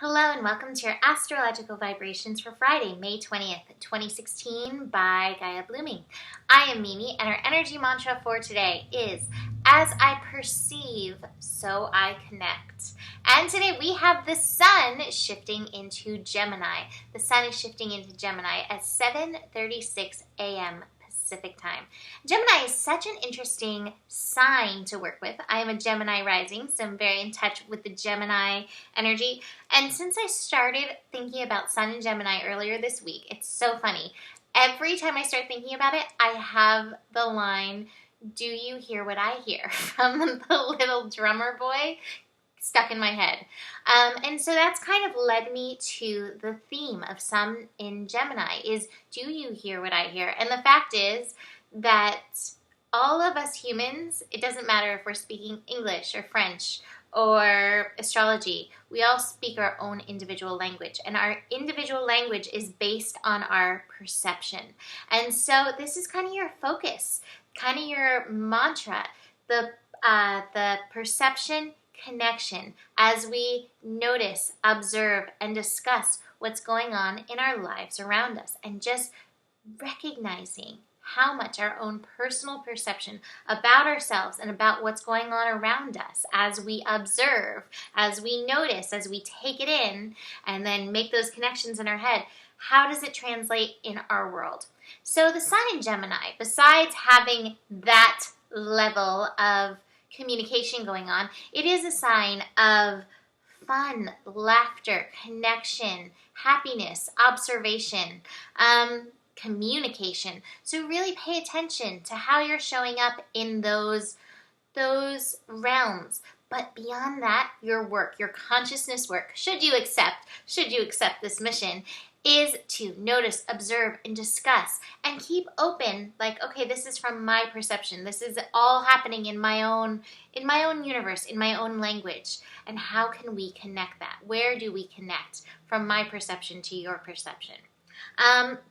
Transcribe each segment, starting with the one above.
Hello and welcome to your astrological vibrations for Friday, May 20th, 2016 by Gaia Blooming. I am Mimi and our energy mantra for today is, as I perceive, so I connect. And today we have the sun shifting into Gemini. The sun is shifting into Gemini at 7:36 a.m. Pacific time. Gemini is such an interesting sign to work with. I am a Gemini rising, so I'm very in touch with the Gemini energy. And since I started thinking about Sun and Gemini earlier this week, it's so funny. Every time I start thinking about it, I have the line, "Do you hear what I hear?" from the little drummer boy stuck in my head. And so that's kind of led me to the theme of Sun in Gemini is, do you hear what I hear? And the fact is that all of us humans, it doesn't matter if we're speaking English or French or astrology, we all speak our own individual language. And our individual language is based on our perception. And so this is kind of your focus, kind of your mantra, the perception connection as we notice, observe, and discuss what's going on in our lives around us, and just recognizing how much our own personal perception about ourselves and about what's going on around us as we observe, as we notice, as we take it in, and then make those connections in our head. How does it translate in our world? So the sun in Gemini, besides having that level of communication going on, it is a sign of fun, laughter, connection, happiness, observation, communication. So really pay attention to how you're showing up in those realms. But beyond that, your work, your consciousness work, should you accept this mission, is to notice, observe, and discuss, and keep open, like, okay, this is from my perception. This is all happening in my own universe, in my own language. And how can we connect that? Where do we connect from my perception to your perception?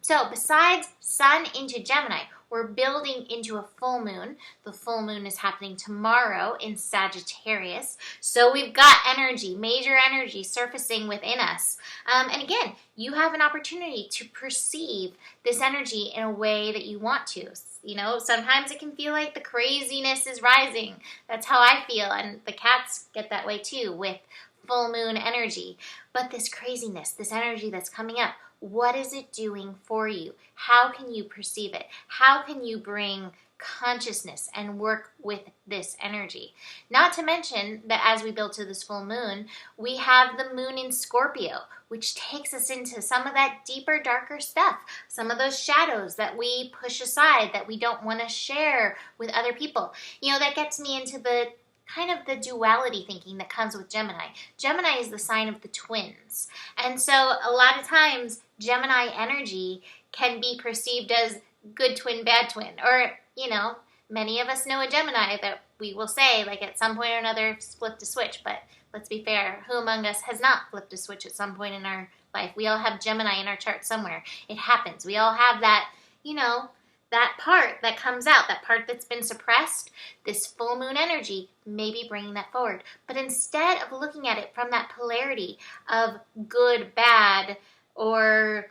So besides Sun into Gemini, we're building into a full moon. The full moon is happening tomorrow in Sagittarius. So we've got energy, major energy surfacing within us. And again, you have an opportunity to perceive this energy in a way that you want to. You know, sometimes it can feel like the craziness is rising. That's how I feel. And the cats get that way too with full moon energy. But this craziness, this energy that's coming up, what is it doing for you? How can you perceive it? How can you bring consciousness and work with this energy? Not to mention that as we build to this full moon, we have the moon in Scorpio, which takes us into some of that deeper, darker stuff, some of those shadows that we push aside, that we don't want to share with other people. You know, that gets me into the kind of the duality thinking that comes with Gemini. Gemini is the sign of the twins. And so a lot of times Gemini energy can be perceived as good twin, bad twin. Or, you know, many of us know a Gemini that we will say, like, at some point or another, flipped a switch. But let's be fair, who among us has not flipped a switch at some point in our life? We all have Gemini in our chart somewhere. It happens. We all have that, you know, that part that comes out, that part that's been suppressed. This full moon energy may be bringing that forward. But instead of looking at it from that polarity of good, bad, or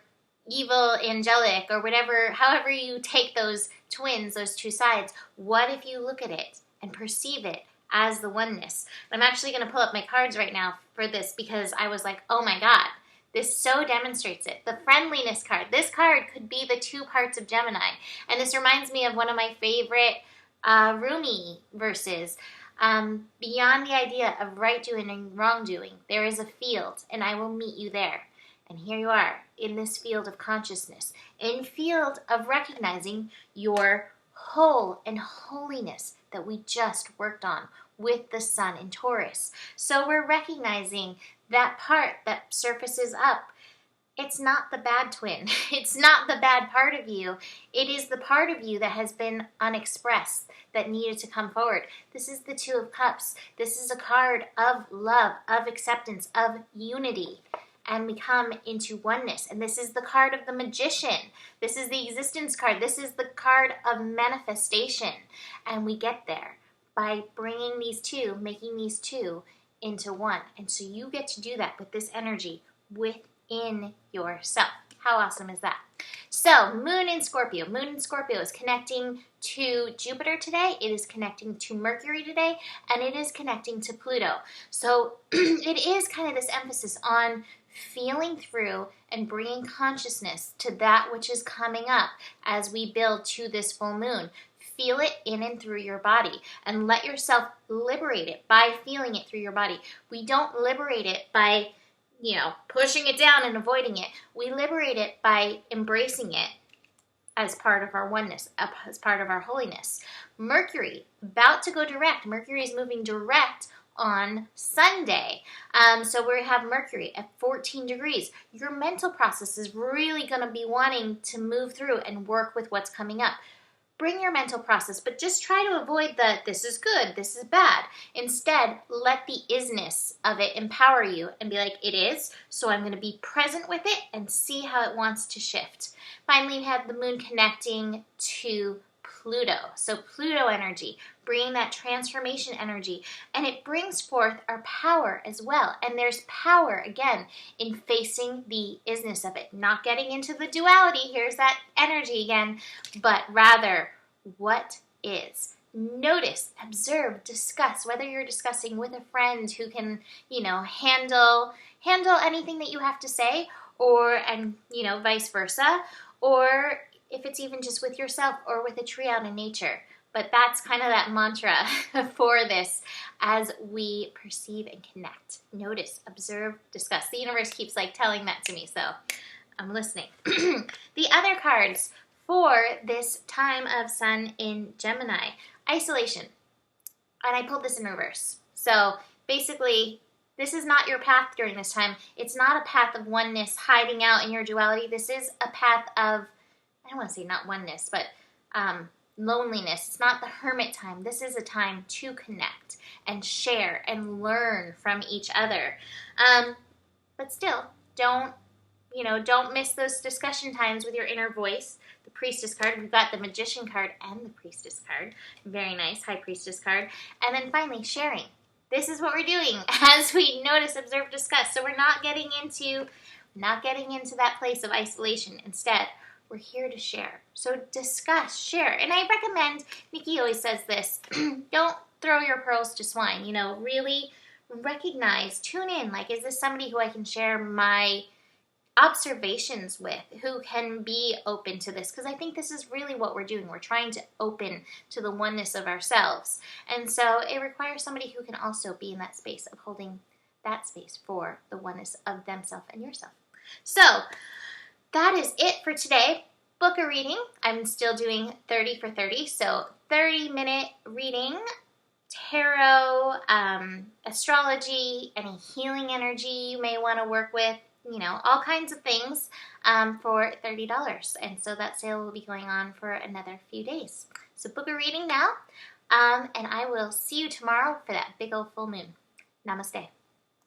evil, angelic, or whatever, however you take those twins, those two sides, what if you look at it and perceive it as the oneness? I'm actually going to pull up my cards right now for this because I was like, oh my God. This so demonstrates it. The friendliness card. This card could be the two parts of Gemini. And this reminds me of one of my favorite Rumi verses. Beyond the idea of right doing and wrong doing, there is a field, and I will meet you there. And here you are, in this field of consciousness, in field of recognizing your whole and holiness that we just worked on with the sun in Taurus. So we're recognizing that part that surfaces up. It's not the bad twin. It's not the bad part of you. It is the part of you that has been unexpressed, that needed to come forward. This is the Two of Cups. This is a card of love, of acceptance, of unity. And we come into oneness. And this is the card of the Magician. This is the existence card. This is the card of manifestation. And we get there by bringing these two, making these two into one. And so you get to do that with this energy within yourself. How awesome is that? So, Moon in Scorpio. Moon in Scorpio is connecting to Jupiter today. It is connecting to Mercury today. And it is connecting to Pluto. So, it is kind of this emphasis on feeling through and bringing consciousness to that which is coming up as we build to this full moon. Feel it in and through your body and let yourself liberate it by feeling it through your body. We don't liberate it by pushing it down and avoiding it. We liberate it by embracing it as part of our oneness, as part of our holiness. Mercury, about to go direct. Mercury is moving direct on Sunday. So we have Mercury at 14 degrees. Your mental process is really going to be wanting to move through and work with what's coming up. Bring your mental process, but just try to avoid the this is good, this is bad. Instead, let the isness of it empower you and be like, it is, so I'm going to be present with it and see how it wants to shift. Finally, we have the moon connecting to Pluto. So Pluto energy, bringing that transformation energy, and it brings forth our power as well. And there's power, again, in facing the isness of it, not getting into the duality, here's that energy again, but rather what is. Notice, observe, discuss, whether you're discussing with a friend who can, handle anything that you have to say, or, vice versa, or if it's even just with yourself or with a tree out in nature. But that's kind of that mantra for this as we perceive and connect. Notice, observe, discuss. The universe keeps telling that to me, so I'm listening. The other cards for this time of Sun in Gemini. Isolation. And I pulled this in reverse. So basically, this is not your path during this time. It's not a path of oneness, hiding out in your duality. This is a path of, I don't want to say not oneness, but loneliness. It's not the hermit time. This is a time to connect and share and learn from each other. But still, don't miss those discussion times with your inner voice. The Priestess card. We've got the Magician card and the Priestess card. Very nice. High Priestess card. And then finally, sharing. This is what we're doing as we notice, observe, discuss. So we're not getting into that place of isolation. Instead, we're here to share. So discuss, share. And I recommend, Nikki always says this, don't throw your pearls to swine. Really recognize, tune in. Is this somebody who I can share my observations with, who can be open to this? Because I think this is really what we're doing. We're trying to open to the oneness of ourselves. And so it requires somebody who can also be in that space of holding that space for the oneness of themselves and yourself. So that is it for today. Book a reading. I'm still doing 30 for 30. So 30-minute reading, tarot, astrology, any healing energy you may want to work with, all kinds of things for $30. And so that sale will be going on for another few days. So book a reading now, and I will see you tomorrow for that big old full moon. Namaste.